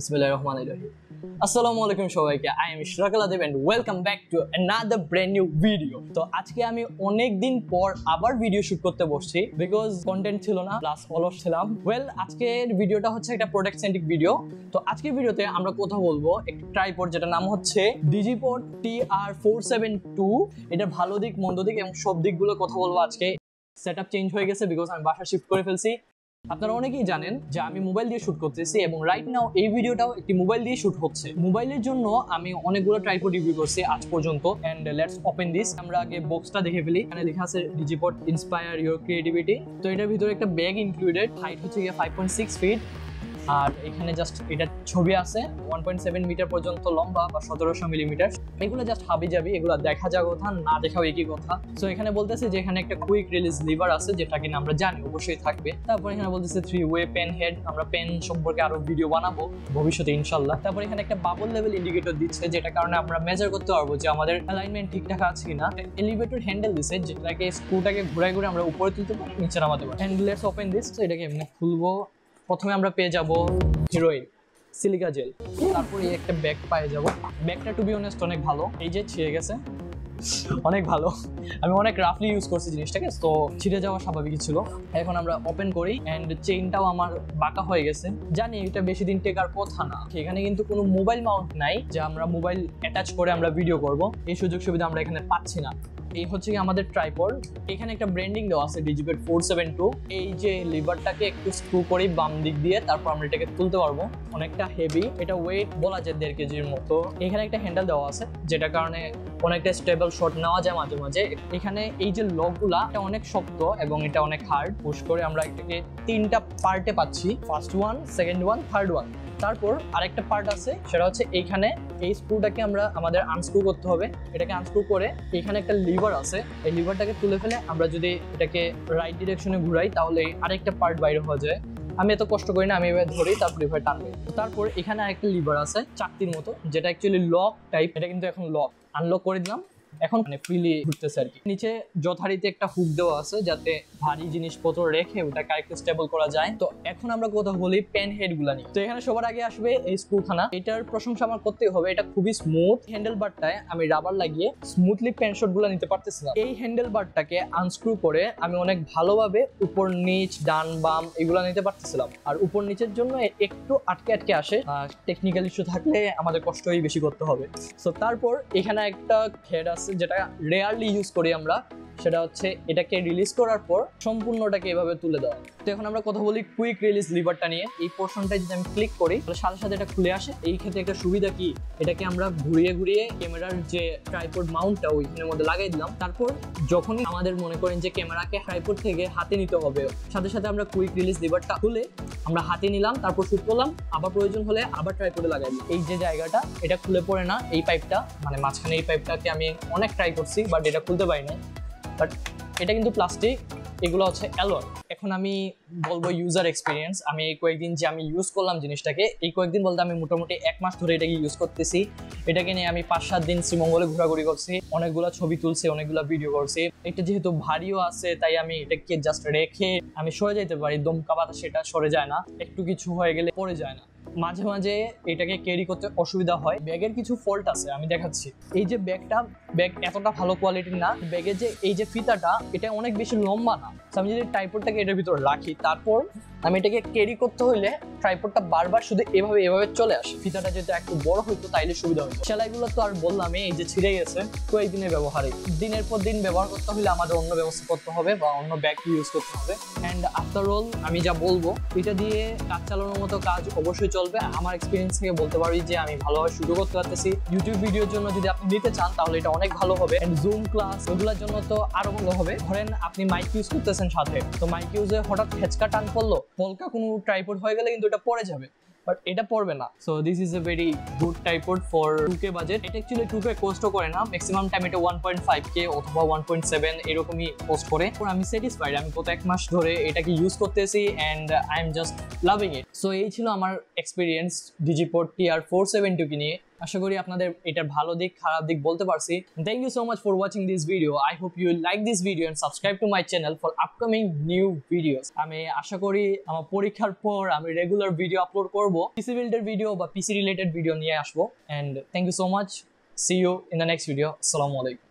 Bismillahirrahmanirrahim. Assalamualaikum সবাইকে। I am Ishraq Al Adib and welcome back to another brand new video. তো আজকে আমি অনেক দিন পর আবার ভিডিও শুট করতে বসছি বিকজ কন্টেন্ট ছিল না প্লাস অলস ছিলাম। আজকের ভিডিওটা হচ্ছে একটা প্রোডাক্ট সেন্ট্রিক ভিডিও। তো আজকের ভিডিওতে আমরা কথা বলবো একটা ট্রাইপড যেটা নাম হচ্ছে Digipod TR472। এটা ভালো দিক মন্দ দিক এবং সব দিকগুলো কথা বলবো আজকে। সেটআপ চেঞ্জ হয়ে গেছে বিকজ আমি বাসা শিফট করে ফেলছি। আপনারা অনেকেই জানেন যে আমি মোবাইল দিয়ে শুট করতেছি এবং রাইট নাও এই ভিডিওটাও একটি মোবাইল দিয়ে শুট হচ্ছে। মোবাইলের জন্য আমি অনেকগুলো ট্রাইপড রিভিউ করছি আজ পর্যন্ত এন্ড লেটস ওপেন দিস। আমরা আগে বক্সটা দেখে ফেলি। এখানে লেখা আছে Digipod ইন্সপায়ার ইওর ক্রিয়েটিভিটি। তো এটার ভিতরে একটা ব্যাগ ইনক্লুডেড, হাইট হচ্ছে 5.6 ফিট আর এখানে জাস্ট এটা ছবি আছে 1.7 মিটার পর্যন্ত লম্বা বা 1700 মিলিমিটার। এগুলো জাস্ট হাবি যাবি, এগুলো দেখা যাওয়ার কথা না দেখাও একই কথা। সো এখানে বলতেছে যে এখানে একটা কুইক রিলিজ লিভার আছে যেটা কিনা আমরা জানি অবশ্যই থাকবে। তারপর এখানে বলতেছে 3 ওয়ে পেন হেড, আমরা পেন সম্পর্কে আরো ভিডিও বানাবো ভবিষ্যতে ইনশাআল্লাহ। তারপর এখানে একটা বাবল লেভেল ইন্ডিকেটর দিচ্ছে যেটা কারণে আমরা মেজার করতে পারবো যে আমাদের অ্যালাইনমেন্ট ঠিকঠাক আছে কিনা। এলিভেটর হ্যান্ডেল দিচ্ছে যেটাকে স্ক্রুটাকে ঘুরাই ঘুরে আমরা উপরে তুলতে পারি নিচে নামাতে পারি। And let's open this. তো এটাকে এমনি খুলবো। প্রথমে আমরা পেয়ে যাব হিরোইন সিলিকা জেল, তারপর এই একটা ব্যাগ পেয়ে যাব। ব্যাগটা টু বি অনেস্ট অনেক ভালো, এই যে ছিঁড়ে গেছে অনেক ভালো। আমি অনেক রাফলি ইউজ করছি জিনিসটাকে, তো ছিঁড়ে যাওয়া স্বাভাবিক ছিল। এখন আমরা ওপেন করি এন্ড চেইনটাও আমার বাঁকা হয়ে গেছে। জানি এটা বেশি দিন টেকার কথা না। এখানে কিন্তু কোনো মোবাইল মাউন্ট নাই যে আমরা মোবাইল অ্যাটাচ করে আমরা ভিডিও করব, এই সুযোগ সুবিধা আমরা এখানে পাচ্ছি না। এই হচ্ছে কি আমাদের ট্রাইপড। এখানে একটা ব্র্যান্ডিং দেওয়া আছে Digipod 472। এই যে লিভারটাকে একটু স্ক্রু করি বাম দিক দিয়ে, তারপর আমরা এটাকে তুলতে পারবো। অনেকটা হেভি, এটা ওয়েট বলা যায় 1.5 কেজির মতো। এখানে একটা হ্যান্ডেল দেওয়া আছে যেটার কারণে অনেকটা স্টেবল শট নেওয়া যায় মাঝে মাঝে। এখানে এই যে লকগুলা এটা অনেক শক্ত এবং এটা অনেক হার্ড। পুশ করে আমরা এটাকে 3টা পার্টে পাচ্ছি, first one, second one, third one. তারপর আরেকটা পার্ট আছে সেটা হচ্ছে এইখানে এই স্ক্রুটাকে আমরা আমাদের আনস্ক্রু করতে হবে। এটাকে আনস্ক্রু করে এখানে একটা লিভার আছে, এই লিভারটাকে তুলে ফেলে আমরা যদি এটাকে রাইট ডিরেকশনে ঘুরাই তাহলে আরেকটা পার্ট বাইরে হয়ে যায়। আমি এত কষ্ট করি না, আমি এবার ধরি তারপর লিভার টানবে। তারপর এখানে আরেকটা লিভার আছে চাকতির মতো যেটা অ্যাকচুয়ালি লক টাইপ। এটা কিন্তু এখন লক, আনলক করে দিলাম, এখন মানে ফ্রিলি ঘুরতেছে আর কি। নিচে যথারীতি একটা হুক দেওয়া আছে যাতে ভারী জিনিসপত্র রেখে ওটাকে আরেকটু স্টেবল করা যায়। তো এখন আমরা কথা বলি পেন হেড গুলা নিয়ে। তো এখানে সবার আগে আসবে এই স্ক্রুখানা। এটার প্রশংসা আমার করতেই হবে, এটা খুবই স্মুথ। হ্যান্ডেল বারটায় আমি রাবার লাগিয়ে স্মুথলি পেন শট গুলা নিতে পারতেছিলাম। এই হ্যান্ডেল বারটাকে আনস্ক্রু করে আমি অনেক ভালোভাবে উপর নিচ ডান বাম এগুলা নিতে পারতেছিলাম। আর উপর নিচের জন্য একটু আটকে আটকে আসে, টেকনিক্যাল ইস্যু থাকলে আমাদের কষ্টই বেশি করতে হবে। সো তারপর এখানে একটা হেড আছে যেটা রেয়ারলি ইউজ করি আমরা, সেটা হচ্ছে এটাকে রিলিজ করার পর সম্পূর্ণটাকে এভাবে তুলে দেওয়া। তো এখন আমরা কথা বলি কুইক রিলিজ লিভারটা নিয়ে। এই পোর্শনটায় যদি আমি ক্লিক করি তাহলে সাথে সাথে এটা খুলে আসে। এই ক্ষেত্রে একটা সুবিধা কি, এটাকে আমরা ঘুরিয়ে ঘুরিয়ে ক্যামেরার যে ট্রাইপড মাউন্টটা ওইখানের মধ্যে লাগাই দিলাম। তারপর যখনই আমাদের মনে করেন যে ক্যামেরাকে ট্রাইপড থেকে হাতে নিতে হবে, সাথে সাথে আমরা কুইক রিলিজ লিভারটা খুলে আমরা হাতে নিলাম, তারপর শুট করলাম, আবার প্রয়োজন হলে আবার ট্রাইপডে লাগাই দিলাম। এই যে জায়গাটা এটা খুলে পড়ে না, এই পাইপটা মানে মাঝখানে এই পাইপটাকে আমি অনেক ট্রাই করছি বাট এটা খুলতে পারি না। বাট এটা কিন্তু প্লাস্টিক, এগুলো হচ্ছে অ্যালয়। এখন আমি বলবো ইউজার এক্সপিরিয়েন্স। আমি এই কয়েকদিন যে আমি ইউজ করলাম জিনিসটাকে, এই কয়েকদিন বলতে আমি মোটামুটি 1 মাস ধরে এটাকে ইউজ করতেছি। এটাকে নিয়ে আমি 5-7 দিন শ্রীমঙ্গলে ঘোরাঘুরি করছি, অনেকগুলো ছবি তুলছি, অনেকগুলো ভিডিও করছি। এটা যেহেতু ভারীও আছে তাই আমি এটাকে জাস্ট রেখে আমি সরে যেতে পারি, দমকা বাতাস সেটা সরে যায় না, একটু কিছু হয়ে গেলে পড়ে যায় না। মাঝে মাঝে এটাকে ক্যারি করতে অসুবিধা হয়। ব্যাগের কিছু ফল্ট আছে আমি দেখাচ্ছি। এই যে ব্যাগ এতটা ভালো কোয়ালিটির না। ব্যাগের যে এই যে ফিতাটা এটা অনেক বেশি লম্বা না। আমি যদি ট্রাইপডটাকে এটার ভিতরে রাখি তারপর আমি এটাকে ক্যারি করতে হইলে ট্রাইপডটা বারবার শুধু এভাবে চলে আসে। ফিতাটা যদি একটু বড় হইতো তাইলে সুবিধা হইতো। সেলাইগুলো তো আর বললাম, এই যে ছিঁড়ে গেছে কয়েকদিনের ব্যবহারে। দিনের পর দিন ব্যবহার করতে হলে আমাদের অন্য ব্যবস্থা করতে হবে বা অন্য ব্যাগ ইউজ করতে হবে। অ্যান্ড আফটার অল আমি যা বলবো, এটা দিয়ে কাজ চালানোর মতো কাজ অবশ্যই চলবে। আমার এক্সপিরিয়েন্স থেকে বলতে পারি যে আমি ভালোভাবে শুরু করতে পারতেছি। ইউটিউব ভিডিওর জন্য যদি আপনি নিতে চান তাহলে এটা অনেক ভালো হবে। অ্যান্ড জুম ক্লাস এগুলোর জন্য তো আরো ভালো হবে। ধরেন আপনি মাইক ইউজ করতেছেন সাথে, তো মাইক ইউজে হঠাৎ হেঁচকা টান পড়লো, পলকা কোনো ট্রাইপড হয়ে গেলে কিন্তু এটা পড়ে যাবে, বাট এটা পড়বে না। So this is a very good tripod for 2K budget. এটা অ্যাকচুয়ালি 2K কস্টও করে না, ম্যাক্সিমাম টাইম এটা 1.5K অথবা 1.7 এরকমই কস্ট করে। আমি স্যাটিসফাইড, আমি গত 1 মাস ধরে এটাকে ইউজ করতেছি and I am just loving it. So এই ছিল আমার এক্সপিরিয়েন্স Digipod TR472 নিয়ে। আশা করি আপনাদের এটার ভালো দিক খারাপ দিক বলতে পারছি। Thank you so much for watching this video. I hope you like this video and subscribe to my channel for upcoming new videos. আমি আশা করি আমার পরীক্ষার পর আমি রেগুলার ভিডিও আপলোড করব, পিসি বিল্ডের ভিডিও বা পিসি রিলেটেড ভিডিও নিয়ে আসবো। And thank you so much. See you in the next video. আসসালামু আলাইকুম।